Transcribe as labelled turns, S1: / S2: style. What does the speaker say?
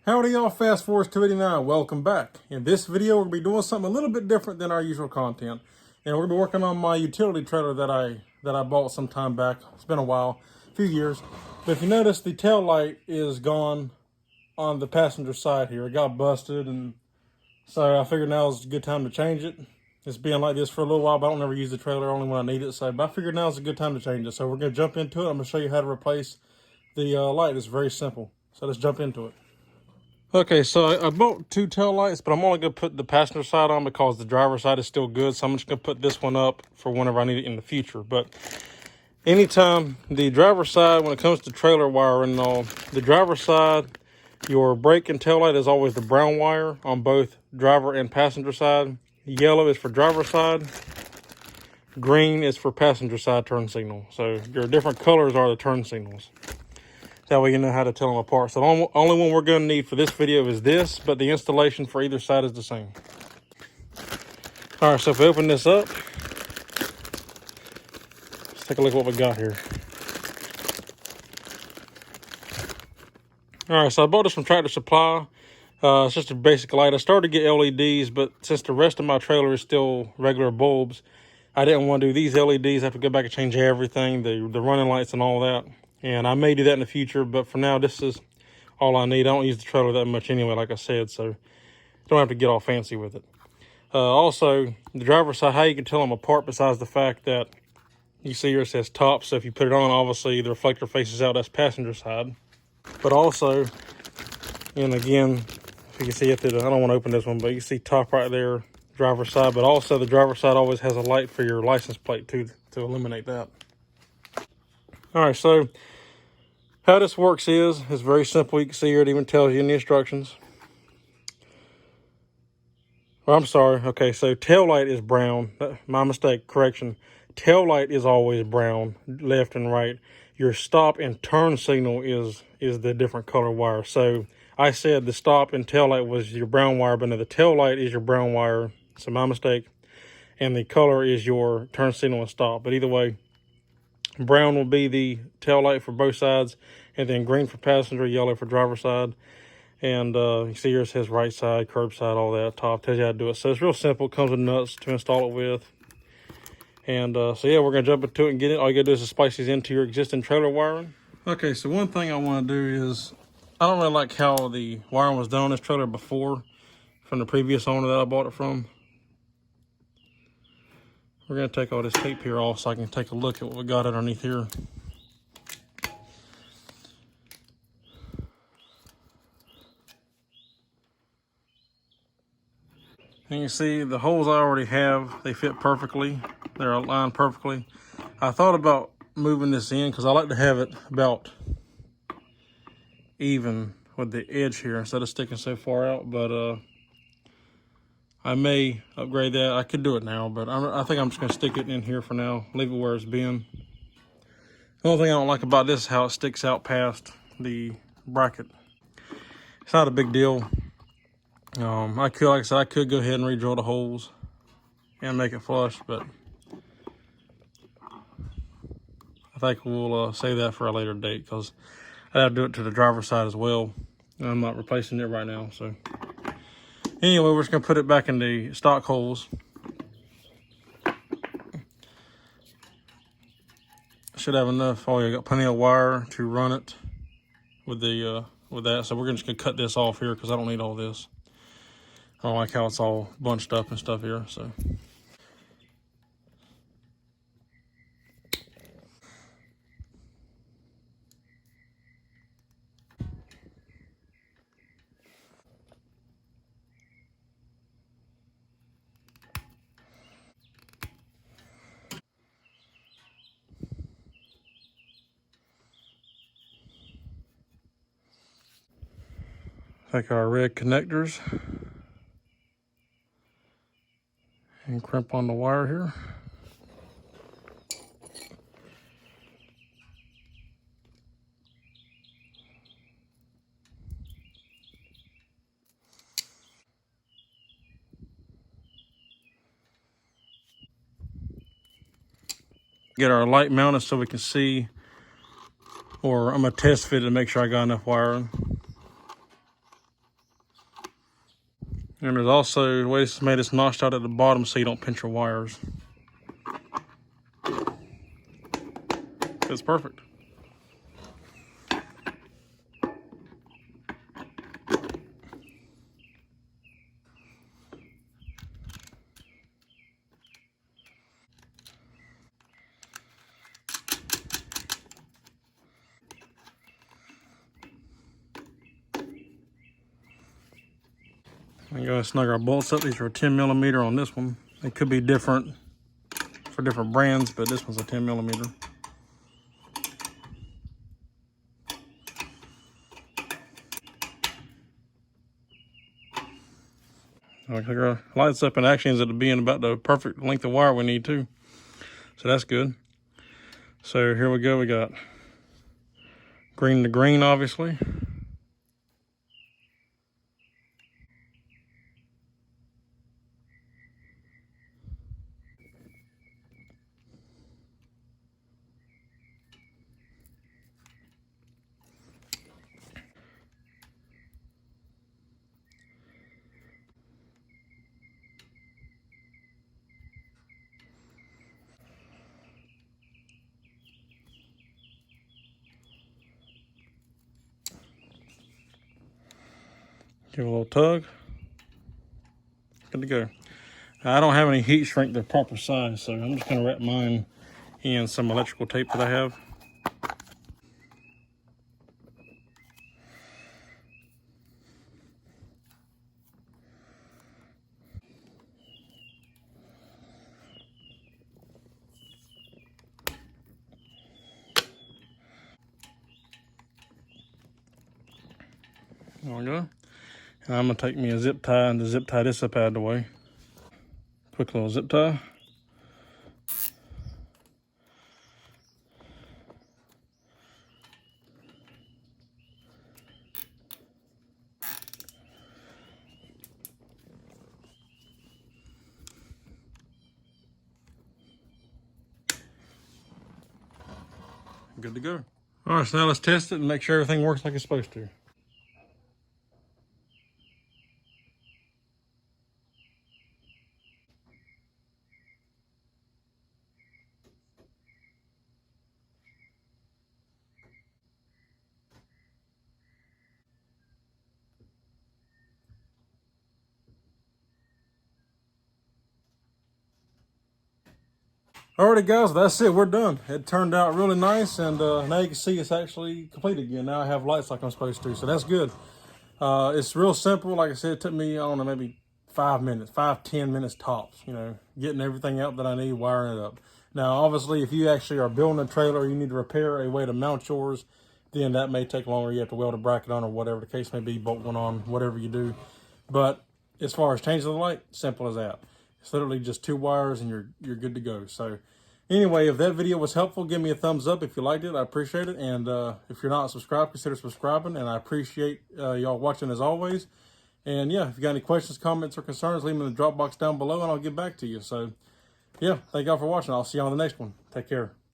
S1: Howdy y'all, Fast Force 289, welcome back. In this video, we'll be doing something a little bit different than our usual content. And we're gonna be working on my utility trailer that I bought some time back. It's been a while, a few years. But if you notice, the tail light is gone on the passenger side here. It got busted, and so I figured now is a good time to change it. It's been like this for a little while, but I don't ever use the trailer, only when I need it. So, but I figured now is a good time to change it. So we're gonna jump into it. I'm gonna show you how to replace the light. It's very simple. So let's jump into it. Okay, so I bought two tail lights, but I'm only going to put the passenger side on because the driver's side is still good. So I'm just going to put this one up for whenever I need it in the future. But anytime the driver's side, when it comes to trailer wiring and all, the driver's side, your brake and tail light is always the brown wire on both driver and passenger side. Yellow is for driver's side. Green is for passenger side turn signal. So your different colors are the turn signals. That way you know how to tell them apart. So the only one we're going to need for this video is this, but the installation for either side is the same. All right, so if we open this up, let's take a look at what we got here. All right, so I bought this from Tractor Supply. It's just a basic light. I started to get LEDs, but since the rest of my trailer is still regular bulbs, I didn't want to do these LEDs. I have to go back and change everything, the running lights and all that. And I may do that in the future, but for now, this is all I need. I don't use the trailer that much anyway, like I said, so don't have to get all fancy with it. Also, the driver's side, how you can tell them apart besides the fact that you see here it says top, so if you put it on, obviously the reflector faces out, that's passenger side. But also, and again, if you can see it, I don't want to open this one, but you see top right there, driver's side, but also the driver's side always has a light for your license plate too, to eliminate that. All right, so how this works is very simple. You can see here it even tells you in the instructions. Well, I'm sorry. Okay, so tail light is brown. My mistake, correction. Tail light is always brown, left and right. Your stop and turn signal is the different color wire. So I said the stop and tail light was your brown wire, but no, the tail light is your brown wire. So my mistake. And the color is your turn signal and stop. But either way, brown will be the tail light for both sides, and then green for passenger, yellow for driver side. And you see here it says right side, curb side, all that. Top tells you how to do it. So it's real simple. It comes with nuts to install it with. And so yeah, we're going to jump into it and get it. All you got to do is to splice these into your existing trailer wiring. Okay, so one thing I want to do is, I don't really like how the wiring was done on this trailer before from the previous owner that I bought it from. We're going to take all this tape here off so I can take a look at what we got underneath here. And you see the holes I already have, they fit perfectly. They're aligned perfectly. I thought about moving this in because I like to have it about even with the edge here instead of sticking so far out, but I may upgrade that. I could do it now, but I think I'm just going to stick it in here for now, leave it where it's been. The only thing I don't like about this is how it sticks out past the bracket. It's not a big deal. Like I said, I could go ahead and re-drill the holes and make it flush, but I think we'll save that for a later date because I have to do it to the driver's side as well. And I'm not replacing it right now, so. Anyway, we're just gonna put it back in the stock holes. Should have enough. Oh, you got plenty of wire to run it with the with that. So we're just gonna cut this off here because I don't need all this. I don't like how it's all bunched up and stuff here. So. Take our red connectors and crimp on the wire here. Get our light mounted so we can see, or I'm gonna test fit it to make sure I got enough wiring. And there's also the way this is made, it's notched out at the bottom so you don't pinch your wires. It's perfect. I'm going to snug our bolts up. These are a 10 millimeter on this one. They could be different for different brands, but this one's a 10 millimeter. Our lights up and action ends up being about the perfect length of wire we need too. So that's good. So here we go. We got green to green, obviously. Give it a little tug. Good to go. I don't have any heat shrink the proper size, so I'm just going to wrap mine in some electrical tape that I have. There we go. And I'm going to take me a zip tie and zip tie this up out of the way. Quick little zip tie. Good to go. All right, so now let's test it and make sure everything works like it's supposed to. Alrighty guys, that's it, we're done. It turned out really nice, and now you can see it's actually complete again. Now I have lights like I'm supposed to, so that's good. It's real simple. Like I said, it took me, I don't know, maybe 5 minutes, 5-10 minutes tops, you know, getting everything out that I need, wiring it up. Now, obviously, if you actually are building a trailer, or you need to repair a way to mount yours, then that may take longer. You have to weld a bracket on or whatever the case may be, bolt one on, whatever you do. But as far as changing the light, simple as that. It's literally just 2 wires and you're good to go. So anyway, if that video was helpful, give me a thumbs up if you liked it. I appreciate it. And if you're not subscribed, consider subscribing. And I appreciate y'all watching as always. And yeah, if you got any questions, comments, or concerns, leave them in the drop box down below and I'll get back to you. So yeah, thank y'all for watching. I'll see you on the next one. Take care.